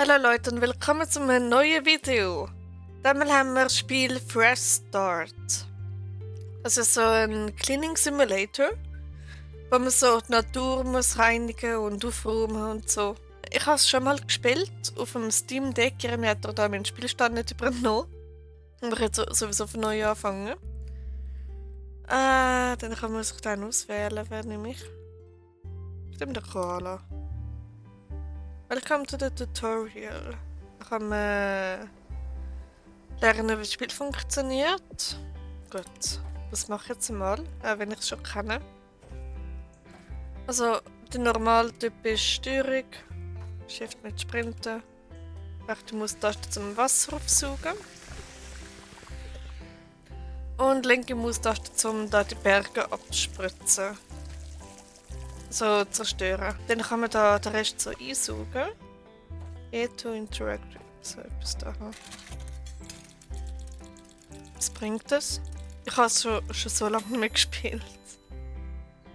Hallo Leute und willkommen zu einem neuen Video. Diesmal haben wir das Spiel Fresh Start. Das ist so ein Cleaning Simulator, wo man so die Natur muss reinigen und aufräumen und so. Ich habe es schon mal gespielt auf dem Steam Deck. Mir hat da meinen Spielstand nicht übernommen. Und ich jetzt sowieso von neu anfangen. Dann kann man sich dann auswählen, wer nehme ich. Stimmt, der Koala. Welcome to the tutorial. Da kann man lernen, wie das Spiel funktioniert. Gut, das mache ich jetzt mal, wenn ich es schon kenne. Also, der normale Typ ist Steuerung, Shift mit Sprinten, rechte Maustaste zum Wasser aufsaugen und linke Maustaste zum da die Berge abspritzen. So zerstören. Dann kann man da den Rest so einsaugen. To interact. So etwas da. Was bringt das? Ich habe es schon so lange nicht mehr gespielt.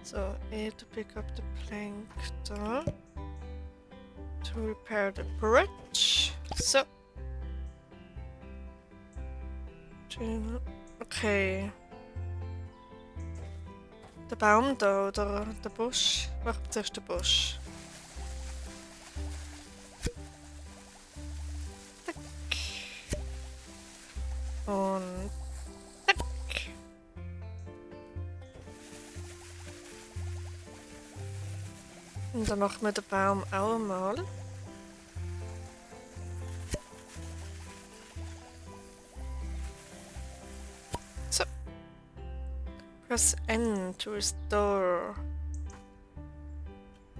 So, to pick up the plank da. To repair the bridge. So. Okay. Der Baum da oder der Busch? Mach zuerst den Busch. Tack. Und tack. Und dann machen wir den Baum auch einmal. So. Press N to restore.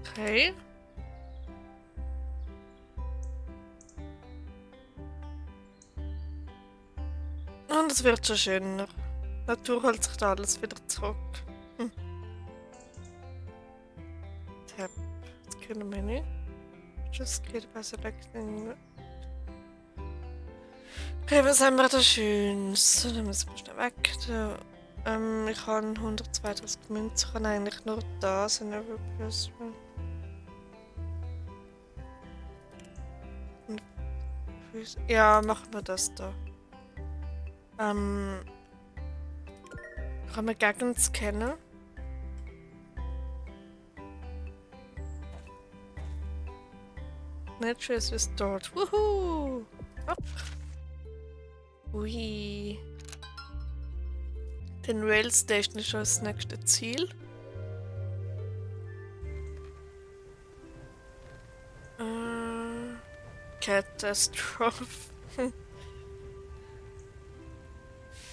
Okay. Und es wird schon schöner. Die Natur holt sich da alles wieder zurück. Tab. Jetzt können wir nicht. Just get by selecting. Okay, was haben wir da Schönes? Dann müssen wir schnell weg. Da. Ich habe 132 Münzen, ich kann eigentlich nur das in der Replacement. Ja, machen wir das da. Kann man Gegend scannen? Nature is restored. Woohoo! Hopp. Ui. Den Rail Station ist schon das nächste Ziel. Catastrophe.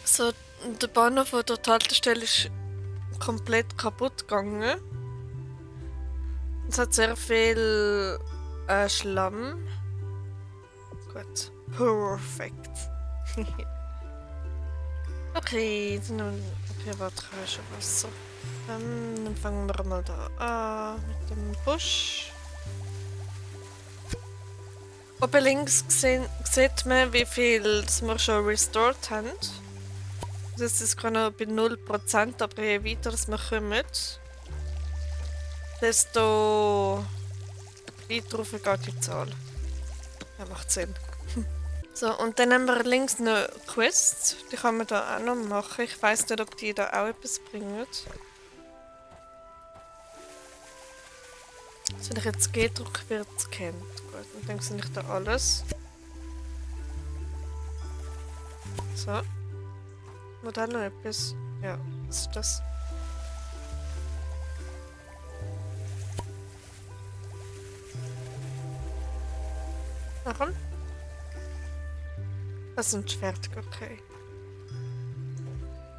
So, der Bahnhof von der Haltestelle ist komplett kaputt gegangen. Es hat sehr viel Schlamm. Gut. Perfekt. Okay, warte, ich habe schon Wasser. Dann fangen wir mal da an mit dem Busch. Oben links sieht man, wie viel wir schon restored haben. Das ist gerade noch bei 0%, aber je weiter wir kommen, desto weiter rauf geht die Zahl. Ja, macht Sinn. So, und dann haben wir links noch Quests. Die kann man da auch noch machen. Ich weiss nicht, ob die da auch etwas bringen. Also wenn ich jetzt G drücke, wird es gescannt. Gut, und dann sehe ich da alles. So. War da noch etwas? Ja, was ist das? Warum? Das sind fertig, okay.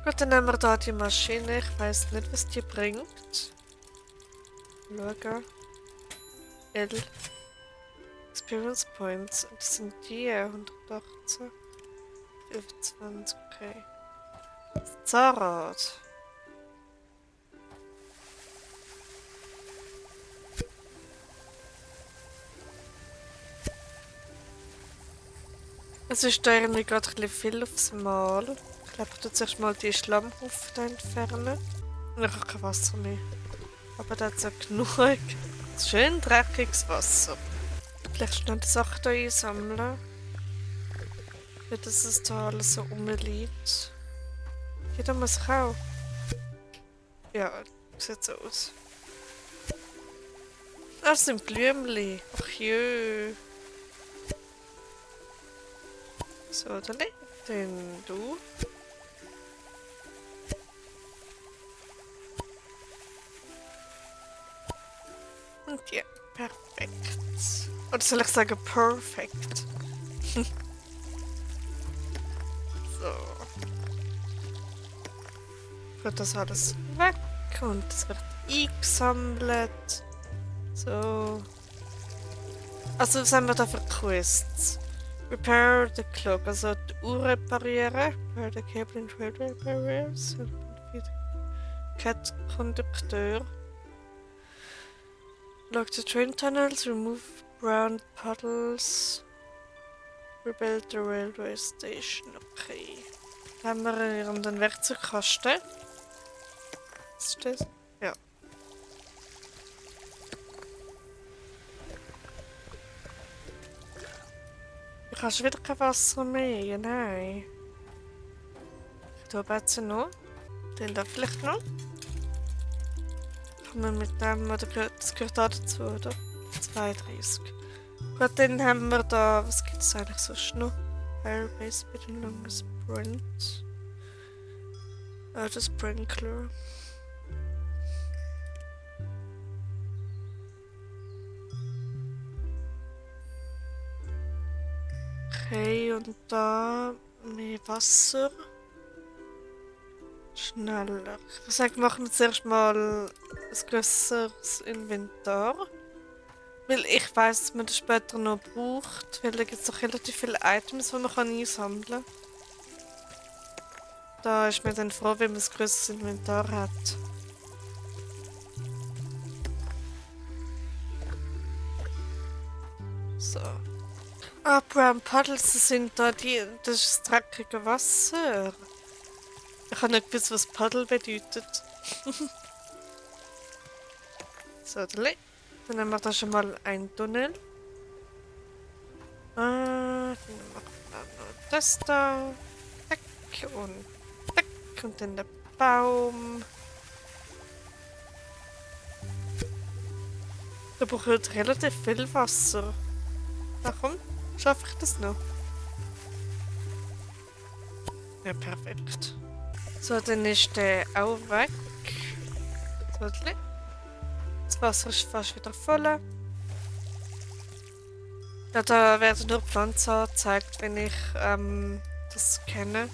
Gut, dann nehmen wir da die Maschine. Ich weiß nicht, was die bringt. Schauen. L. Experience Points. Das sind die 118. 25, okay. Das Zahnrad. Es ist da irgendwie gerade ein bisschen viel aufs Mal. Ich glaube, ich tue zuerst mal die Schlammhaufen entfernen. Und ich habe kein Wasser mehr. Aber da hat es ja genug. Schön dreckiges Wasser. Vielleicht schnell die Sachen hier einsammeln. Wie das es da alles so rumliegt. Hier da muss ich auch. Ja, sieht so aus. Das sind Blümchen. Ach jö. So, dann leg den du. Und ja, perfekt. Oder soll ich sagen perfekt? So. Wird das alles weg und es wird eingesammelt. So. Also was haben wir da für Quests? Repair the clock, also die Uhr reparieren. Repair the cable and railway barriers. Cat Kondukteur. Lock the train tunnels, remove brown puddles. Rebuild the railway station. Okay. Dann haben wir hier den Werkzeugkasten. Was ist das? Ja. Ich habe schon wieder kein Wasser mehr. Nein. Ich tue jetzt noch. Den da vielleicht noch. Kann man mit dem, oder das gehört auch dazu, oder? 32. Gut, dann haben wir da, was gibt es eigentlich sonst noch? Airbase with a long sprint. Der Sprinkler. Okay, und da mehr Wasser. Schneller. Ich würde sagen, machen wir zuerst mal ein grösseres Inventar. Weil ich weiss, dass man das später noch braucht. Weil da gibt es doch relativ viele Items, die man einsammeln kann. Da ist man dann froh, wenn man ein grösseres Inventar hat. So. Ah, Brown Puddles, das sind da die. Das ist das dreckige Wasser. Ich habe nicht gewusst, was Puddle bedeutet. So, dann haben wir da schon mal einen Tunnel. Dann machen wir noch das da. Tack und tack. Und dann der Baum. Da braucht relativ viel Wasser. Warum schaffe ich das noch? Ja, perfekt. So, dann ist der auch weg. So, das Wasser ist fast wieder voll. Ja, da werden nur Pflanzen angezeigt, wenn ich das kenne.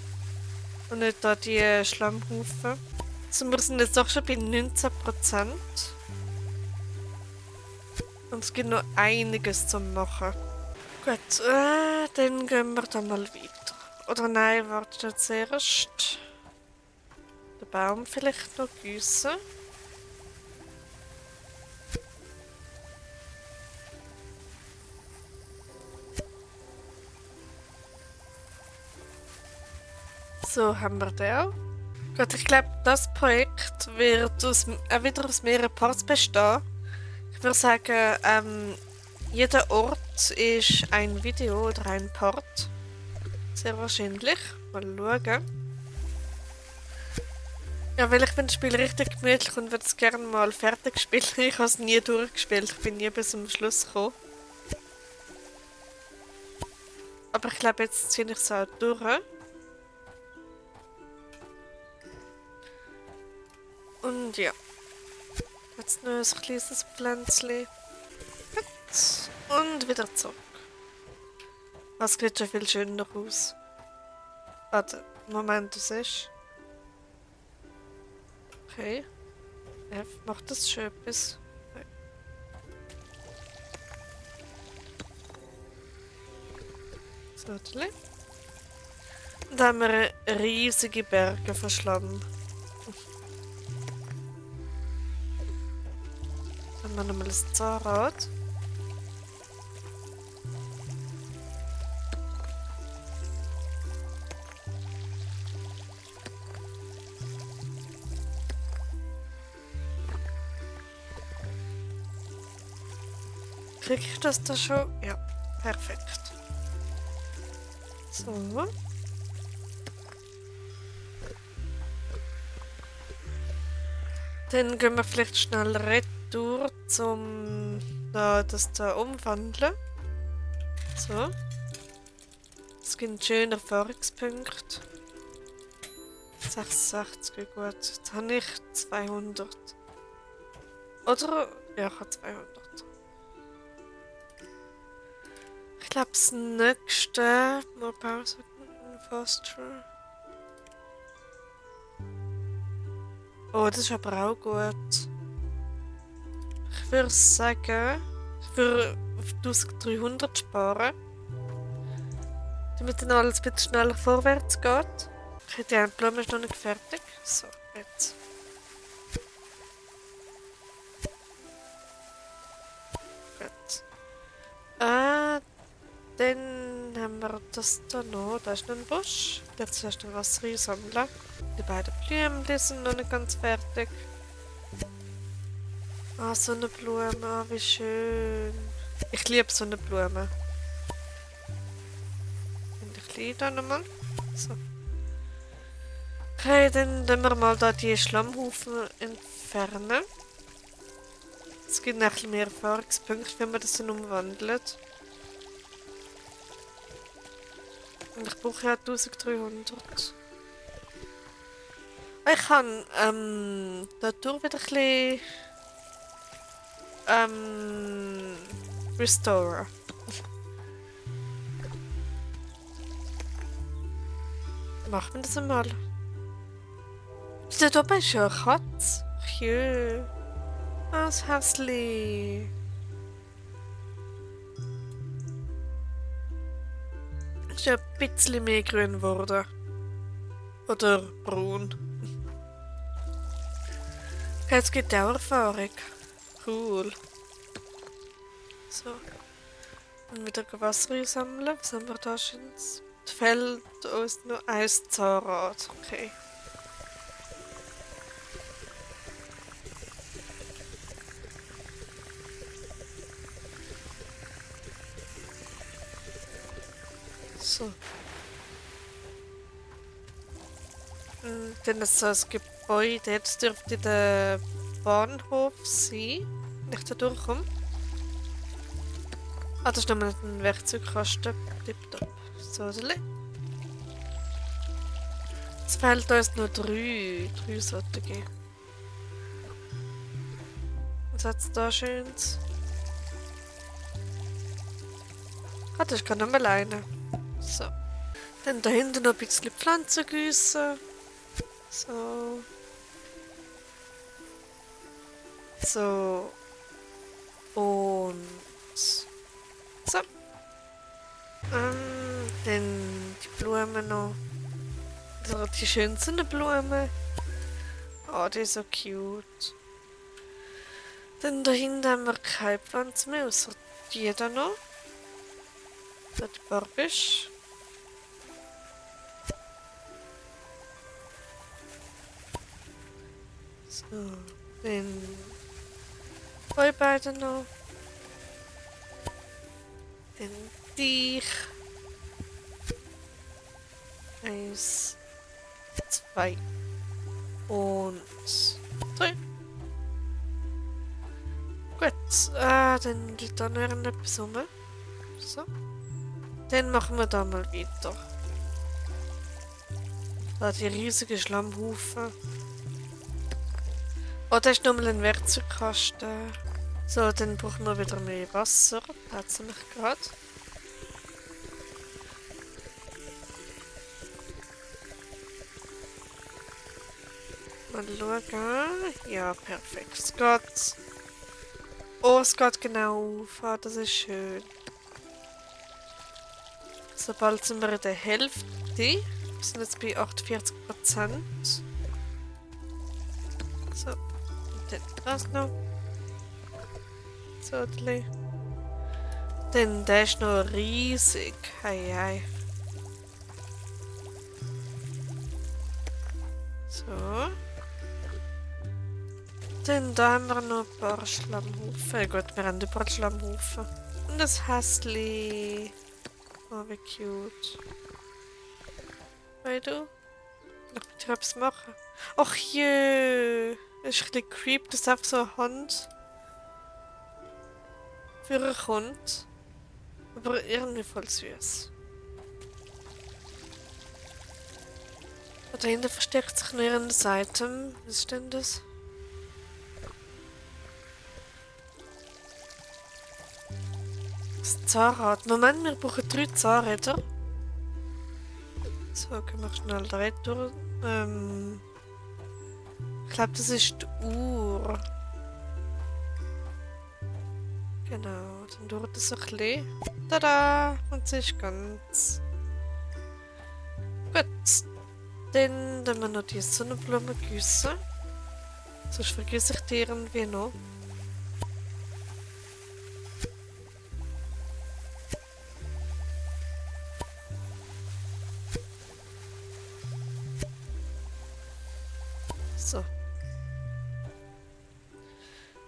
Und nicht da die Schlammhaufen. Also wir sind jetzt doch schon bei 19%. Und es gibt noch einiges zu machen. Gut, dann gehen wir da mal weiter. Oder nein, warte zuerst. Den Baum vielleicht noch gießen. So haben wir den auch. Gut, ich glaube, das Projekt wird wieder aus mehreren Parts bestehen. Ich würde sagen, jeder Ort ist ein Video oder ein Part. Sehr wahrscheinlich. Mal schauen. Ja, weil ich finde das Spiel richtig gemütlich und würde es gerne mal fertig spielen. Ich habe es nie durchgespielt. Ich bin nie bis zum Schluss gekommen. Aber ich glaube, jetzt ziehe ich es auch durch. Und ja. Jetzt noch ein kleines Pflänzchen. Und wieder zurück. Das sieht schon viel schöner aus. Warte, Moment, du siehst. Okay. F macht das schon etwas. Okay. So, und da haben wir riesige Berge von Schlamm. Dann haben wir nochmal das Zahnrad. Kriege ich das da schon? Ja, perfekt. So. Dann gehen wir vielleicht schnell retour zum das da umwandeln. So. Es gibt schöne Erfahrungspunkte. 66, gut. Jetzt habe ich 200. Oder? Ja, ich habe 200. Ich glaube, das nächste... Mal Pause. Faster. Oh, das ist aber auch gut. Ich würde sagen, ich würde auf 1300 sparen. Damit dann alles ein bisschen schneller vorwärts geht. Okay, die Blume ist noch nicht fertig. So, jetzt. Gut. Dann haben wir das da noch. Da ist noch ein Busch. Jetzt zuerst noch Wasser einsammeln. Die beiden Blümchen sind noch nicht ganz fertig. Ah, Sonnenblumen. Ah, wie schön. Ich liebe Sonnenblumen. Und ich liebe da nochmal. So. Okay, dann tun wir mal da die Schlammhaufen entfernen. Es gibt noch mehr Erfahrungspunkte, wenn man das dann umwandelt. Und ich brauche ja 1300. Ich kann dadurch wieder ein bisschen restoren. Machen wir das einmal. Dort oben ist ja eine Katze. Jö. Ah, das Häsli. Ist ja ein bisschen mehr grün geworden. Oder braun. Okay, jetzt gibt auch Erfahrung. Cool. So. Und wieder Wasser einsammeln. Was haben wir da schon? Es fehlt uns nur ein Zahnrad. Okay. So. Und dann ist so ein Gebäude. Jetzt dürfte der Bahnhof sein. Wenn ich da durchkomme. Ah, das ist nochmal ein Werkzeugkasten. Tipptopp. So, es fehlt uns nur drei solche. Was hat es da Schönes? Ah, das ist gar nicht mehr alleine. So. Dann da hinten noch ein bisschen Pflanzen gießen. So. So. Und. So. Dann die Blumen noch. Also die schönsten Blumen. Oh, die ist so cute. Dann da hinten haben wir keine Pflanze mehr, außer die da noch. Da die Barbisch. So, dann euch beide noch. Dann dich. 1, 2 und 3. Gut, dann liegt da noch etwas rum. So. Dann machen wir da mal weiter. Da die riesigen Schlammhaufen. Oh, da ist nochmal ein Werkzeugkasten. So, dann brauchen wir wieder mehr Wasser. Hat's nämlich gerade. Mal schauen. Ja, perfekt. Es geht. Oh, es geht genau auf. Ah, das ist schön. Sobald sind wir in der Hälfte. Wir sind jetzt bei 48%. So. Und dann das noch. So, denn der ist noch riesig. Hei, hei. So. Dann da haben wir noch ein paar Schlammhaufen. Gut, wir haben ein paar Schlammhaufen. Und das Häsli. Oh, wie cute. Weißt du? Ich will dir etwas machen. Ach jö. Das ist ein bisschen creepy, dass einfach so eine Hand für kommt. Aber irgendwie voll süß. Und dahinter versteckt sich noch ein Item. Was ist denn das? Das Zahnrad. Moment, wir brauchen 3 Zahnräder. So, können wir schnell da retour. Ich glaube, das ist die Uhr. Genau, dann dauert das ein bisschen. Tada! Und sie ist ganz. Gut. Dann wir noch die Sonnenblumen gießen. Sonst vergesse ich die irgendwie noch. So.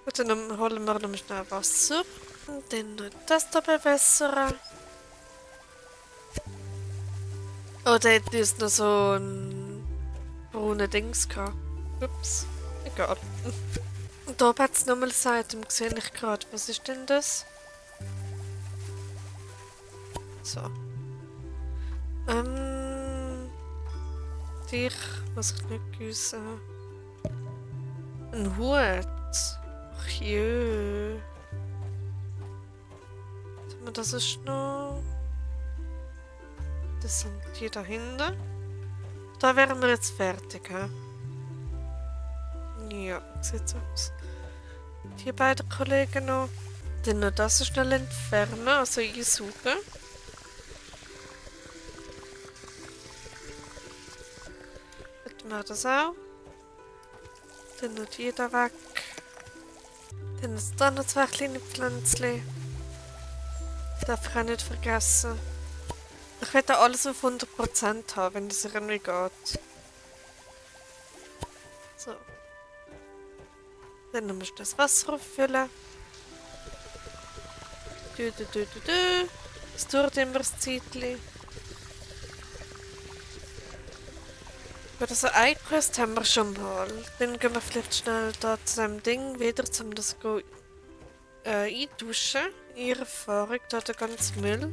Gut, dann holen wir noch schnell Wasser. Und dann noch das da bewässern. Oh, da hätte es noch so ein brauner Dings gehabt. Ups, egal. Und da hat es nochmal ein Item gesehen, ich gerade. Was ist denn das? So. Dich muss ich nicht gießen. Ein Hut. Ach jö. Das ist noch. Das sind die da hinten. Da wären wir jetzt fertig, hä? Ja, sieht so aus. Die beiden Kollegen noch. Dann noch das schnell entfernen, also einsaugen. Dann machen wir das auch. Dann noch die da weg. Dann ist da noch 2 kleine Pflänzchen. Darf ich auch nicht vergessen. Ich werde alles auf 100% haben, wenn es irgendwie geht. So. Dann musst du das Wasser auffüllen. Es dauert immer ein Zeitchen. Gut, also eine Quest haben wir schon mal. Dann gehen wir vielleicht schnell da zu dem Ding wieder, um das eintauschen. Ihre Erfahrung, da der ganze Müll.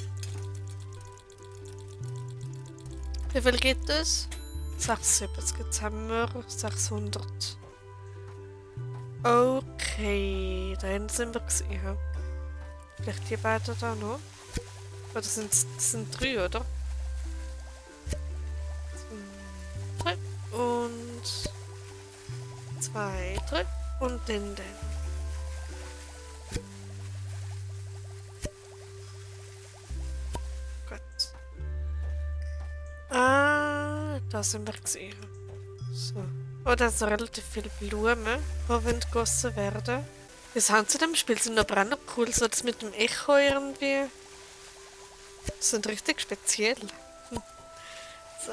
Wie viel gibt es? 76. Jetzt haben wir 600. Okay, da hinten sind wir gesehen. Vielleicht die beiden da noch? Oder das sind 3, oder? 3 und 2, 3 und den. Da sind wir gesehen. So. Oh, da sind relativ viele Blumen, die gegossen werden. Das Sounds zu dem Spiel sind aber auch noch cool, so das mit dem Echo irgendwie. Das sind richtig speziell. So.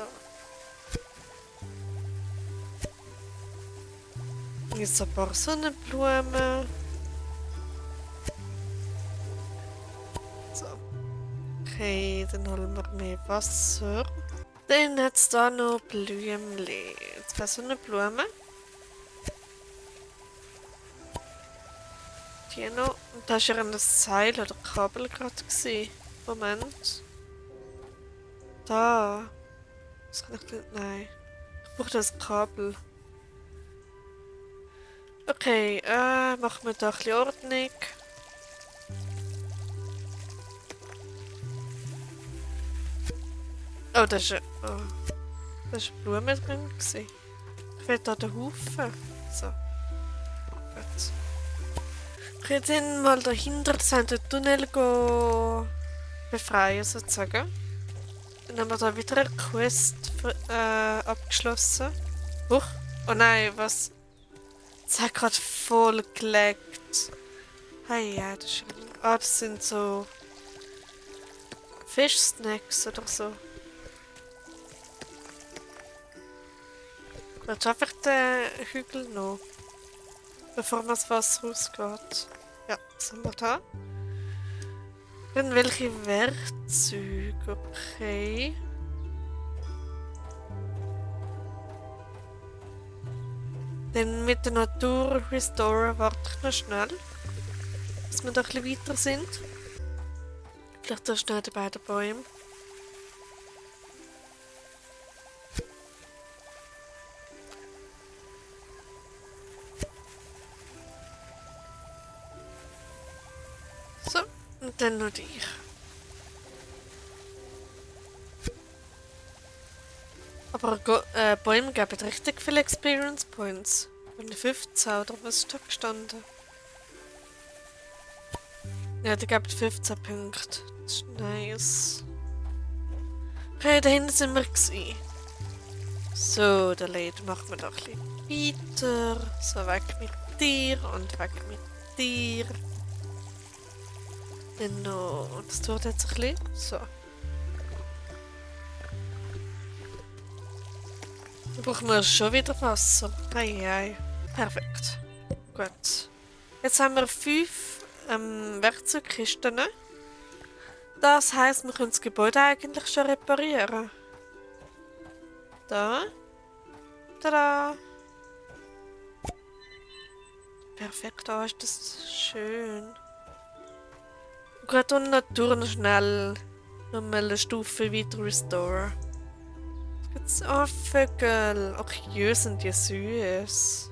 Jetzt ein paar Sonnenblumen. So. Okay, dann holen wir mehr Wasser. Dann hat es da noch Blümchen. 2 Sonnenblumen. Die noch. Und da war ja ein Seil oder Kabel gerade gesehen. Moment. Da. Das kann ich nicht. Nein. Ich brauche das Kabel. Okay, machen wir da ein bisschen Ordnung. Oh, das ist eine Blume drin gewesen. Ich will da den Haufen. So. Gut. Ich will dann mal dahinter den Tunnel befreien, sozusagen. Dann haben wir da wieder eine Quest abgeschlossen. Huch. Oh nein, was? Es hat gerade voll geleckt. Hey, ja, das ist. Ah, das sind so. Fischsnacks oder so. Jetzt schaffe ich den Hügel noch. bevor man das Wasser rausgeht. Ja, das haben wir da. Dann welche Werkzeuge? Okay. Dann mit der Natur Restorer warte ich noch schnell. Dass wir da ein bisschen weiter sind. Vielleicht auch schnell die beiden Bäume. So, und dann noch dich. Aber Bäume geben richtig viele Experience Points. Und 15 oder was ist da gestanden? Ja, die geben 15 Punkte. Das ist nice. Okay, da hinten sind wir gewesen. So, der Lady machen wir doch ein bisschen weiter. So, weg mit dir und weg mit dir. Dann noch, das tut jetzt ein bisschen. So. Dann brauchen wir schon wieder Wasser. Ei. Perfekt. Gut. Jetzt haben wir 5 Werkzeugkisten. Das heisst, wir können das Gebäude eigentlich schon reparieren. Da. Tada. Perfekt, da ist das schön. Gut, und Natur noch schnell nochmal eine Stufe weiter restore. Jetzt gibt's auch Vögel. Ach, jö, sind die süß.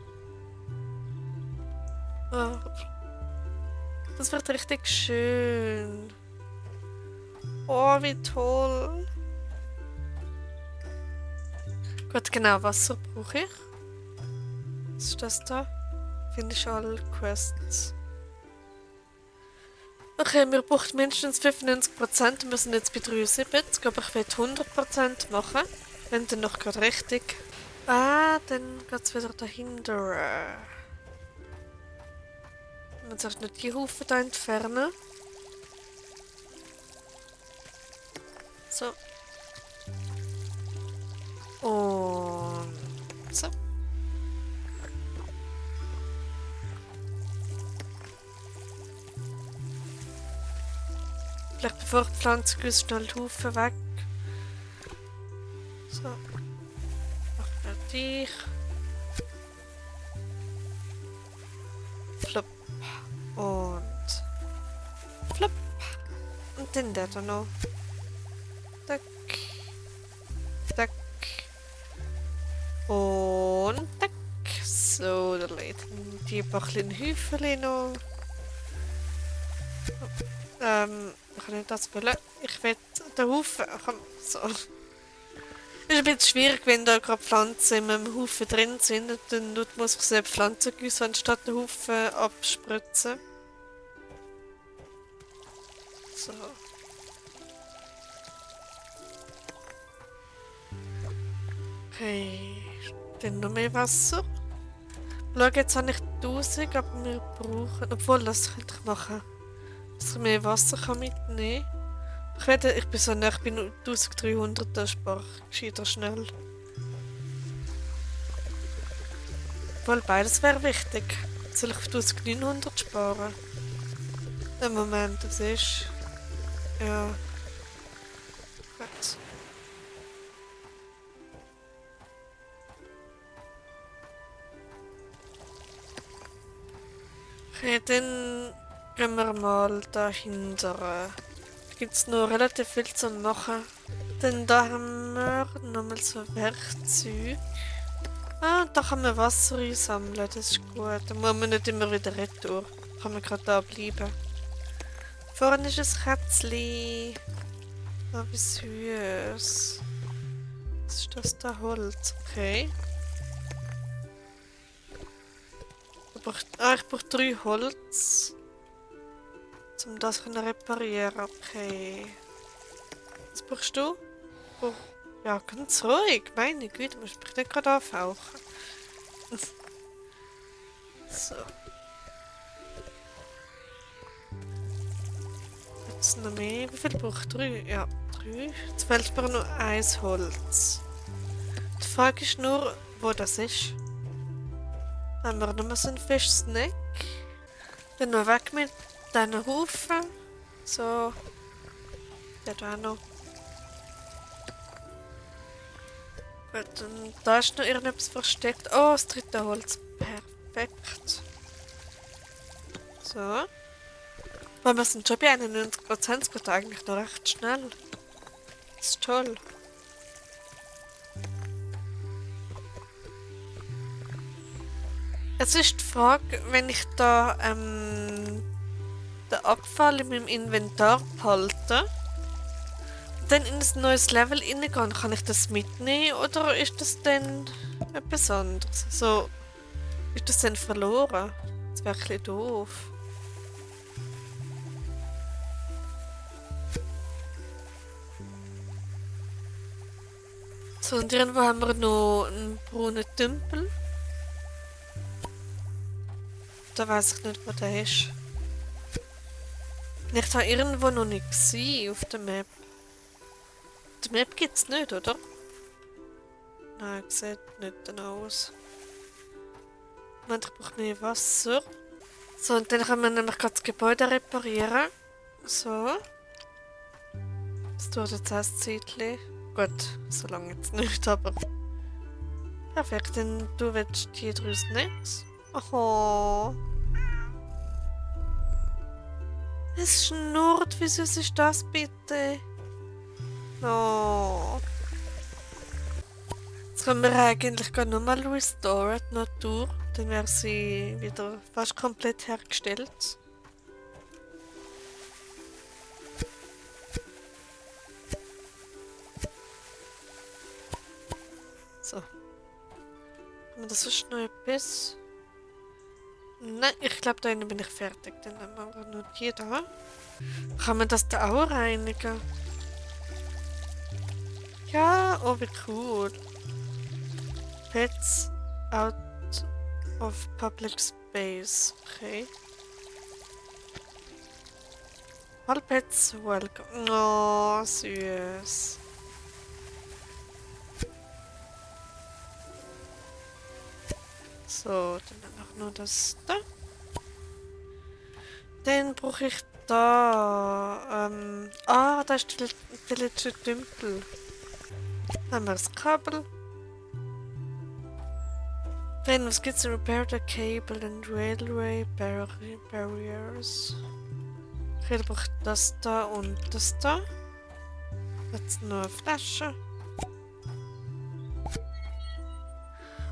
Oh, das wird richtig schön. Oh, wie toll. Gut, genau, Wasser brauche ich. Was ist das da? Finde ich alle Quests. Okay, wir brauchen mindestens 95%. Wir müssen jetzt bei 73, aber ich will 100% machen. Wenn dann noch gerade richtig. Ah, dann geht es wieder dahinter. Man sollte noch die Hufe da entfernen. So. Und so. Vielleicht bevor ich pflanze, gehst schnell die Hufe weg. So. Machen wir dich. Flop. Und flop. Und dann der da noch. Tack. Tack. Und tack. So, da lädt die paar kleinen Häufchen noch. Ich kann nicht das wollen. Ich will den Haufen. So. Ist ein bisschen schwierig, wenn da gerade Pflanzen in einem Haufen drin sind. Und dann muss ich sie Pflanzen gießen, anstatt den Haufen abspritzen. So. Okay. Dann noch mehr Wasser. Schau, jetzt habe ich 1000, aber wir brauchen. Obwohl, das könnte ich machen. Dass ich mehr Wasser kann mitnehmen kann. Ich bin so nah, ich bin 1300, da spare ich gescheiter schnell. Obwohl, beides wäre wichtig. Soll ich auf 1900 sparen? Im Moment, das ist. Ja. Gut. Okay, dann gehen wir mal dahinter. Da gibt es noch relativ viel zu machen. Dann da haben wir nochmal so Werkzeug. Ah, da kann man Wasser einsammeln, das ist gut. Da muss man nicht immer wieder retour. Kann man gerade da bleiben. Vorne ist ein Kätzchen. Ah, wie süß. Was ist das da? Holz, okay. Ich brauche 3 Holz. Um das zu reparieren. Okay. Was brauchst du? Oh. Ja, ganz ruhig. Meine Güte, du musst mich nicht gerade anfauchen. So. Jetzt noch mehr. Wie viel brauche ich? 3? Ja, 3. Jetzt fehlt mir nur 1 Holz. Die Frage ist nur, wo das ist. Haben wir noch mal so einen Fischsnack. Dann noch weg mit diesen Haufen. So. Der da noch. Gut, und da ist noch irgendetwas versteckt. Oh, das dritte Holz. Perfekt. So. Weil wir sind schon bei 91%, es geht eigentlich noch recht schnell. Das ist toll. Es ist die Frage, wenn ich da den Abfall in meinem Inventar behalte, dann in ein neues Level reingehen, kann ich das mitnehmen oder ist das dann etwas anderes? So, ist das dann verloren? Das wäre ein bisschen doof. So, und irgendwo haben wir noch einen braunen Tümpel. Da weiß ich nicht, wo der ist. Ich habe irgendwo noch nicht gesehen auf der Map. Die Map gibt es nicht, oder? Nein, sieht nicht danach aus. Moment, ich brauche mehr Wasser. So, und dann können wir nämlich gerade das Gebäude reparieren. So. Das dauert jetzt ein Zeitchen. Gut, so lange jetzt nicht, aber... Perfekt, dann du willst die drei Snacks. Oh. Es schnurrt, wie süß ist das bitte? Oh. Jetzt können wir eigentlich gar nochmal restoren, die Natur. Dann wäre sie wieder fast komplett hergestellt. So. Haben wir das sonst noch etwas? Nein, ich glaube, da hinten bin ich fertig. Dann haben wir nur die da. Kann man das da auch reinigen? Ja, oh wie cool. Pets out of public space. Okay. All pets welcome. Oh, süß. So, dann auch nur das da. Dann brauche ich da. Da ist der letzte Tümpel. Dann haben wir das Kabel. Dann, was gibt's? Repair the cable and railway barriers. Okay, dann brauche ich das da und das da. Jetzt noch eine Flasche.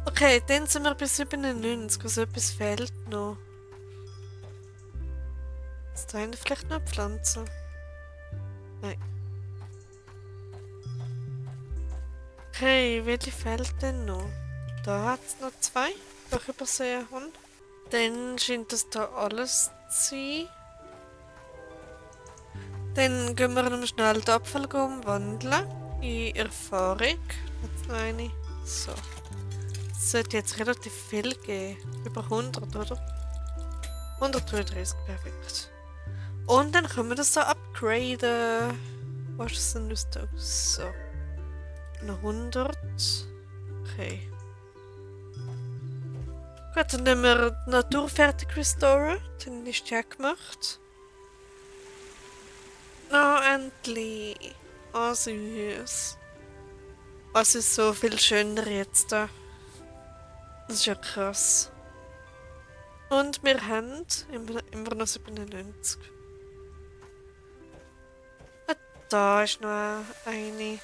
Okay, dann sind wir bei 97, also etwas fehlt noch. Ist da hinten vielleicht noch eine Pflanze? Nein. Okay, welche fehlt denn noch? Da hat es noch zwei, die ich übersehen habe. Dann scheint das da alles zu sein. Dann gehen wir noch schnell den Abfall umwandeln in Erfahrung. Jetzt noch eine. So. Es sollte jetzt relativ viel geben. Über 100, oder? 133, perfekt. Und dann können wir das so upgraden. Was ist denn das da? So. Noch 100. Okay. Gut, dann nehmen wir die Natur fertig restoren. Dann ist die auch gemacht. Oh, endlich. Oh, süß. Oh, es ist so viel schöner jetzt da. Das ist ja krass. Und wir haben immer noch 97. Ah, da ist noch eine.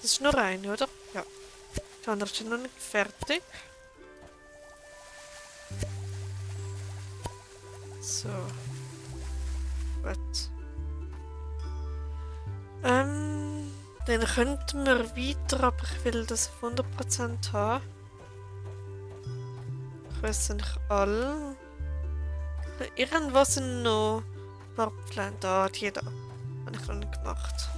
Das ist nur eine, oder? Ja. Die andere ist noch nicht fertig. So. Gut. Dann könnten wir weiter, aber ich will das auf 100% haben. Ich weiß nicht alle. Irgendwo sind noch ein paar Pflanzen. Da, die da. Habe ich noch nicht gemacht.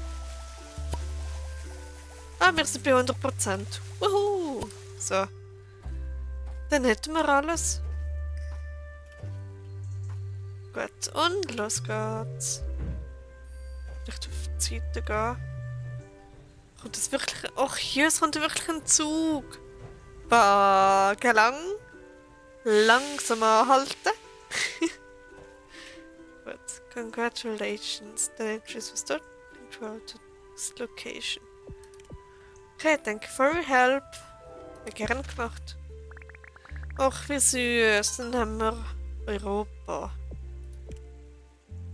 Ah, wir sind bei 100%. Wuhu! So. Dann hätten wir alles. Gut, und los geht's. Nicht auf die Seite gehen. Kommt das wirklich... Ach, hier, es kommt wirklich ein Zug. Bah, lang. langsam anhalten. Gut. Congratulations. The entries was done. Control to this location. Okay, thank you for your help. Gern gemacht. Ach, wie süß. Dann haben wir Europa.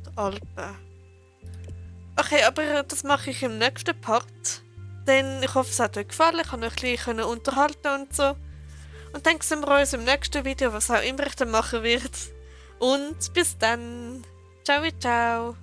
Die Alpen. Okay, aber das mache ich im nächsten Part. Denn ich hoffe, es hat euch gefallen. Ich konnte euch ein bisschen unterhalten und so. Und dann sehen wir uns im nächsten Video, was auch immer ich dann machen werde. Und bis dann. Ciao, ciao.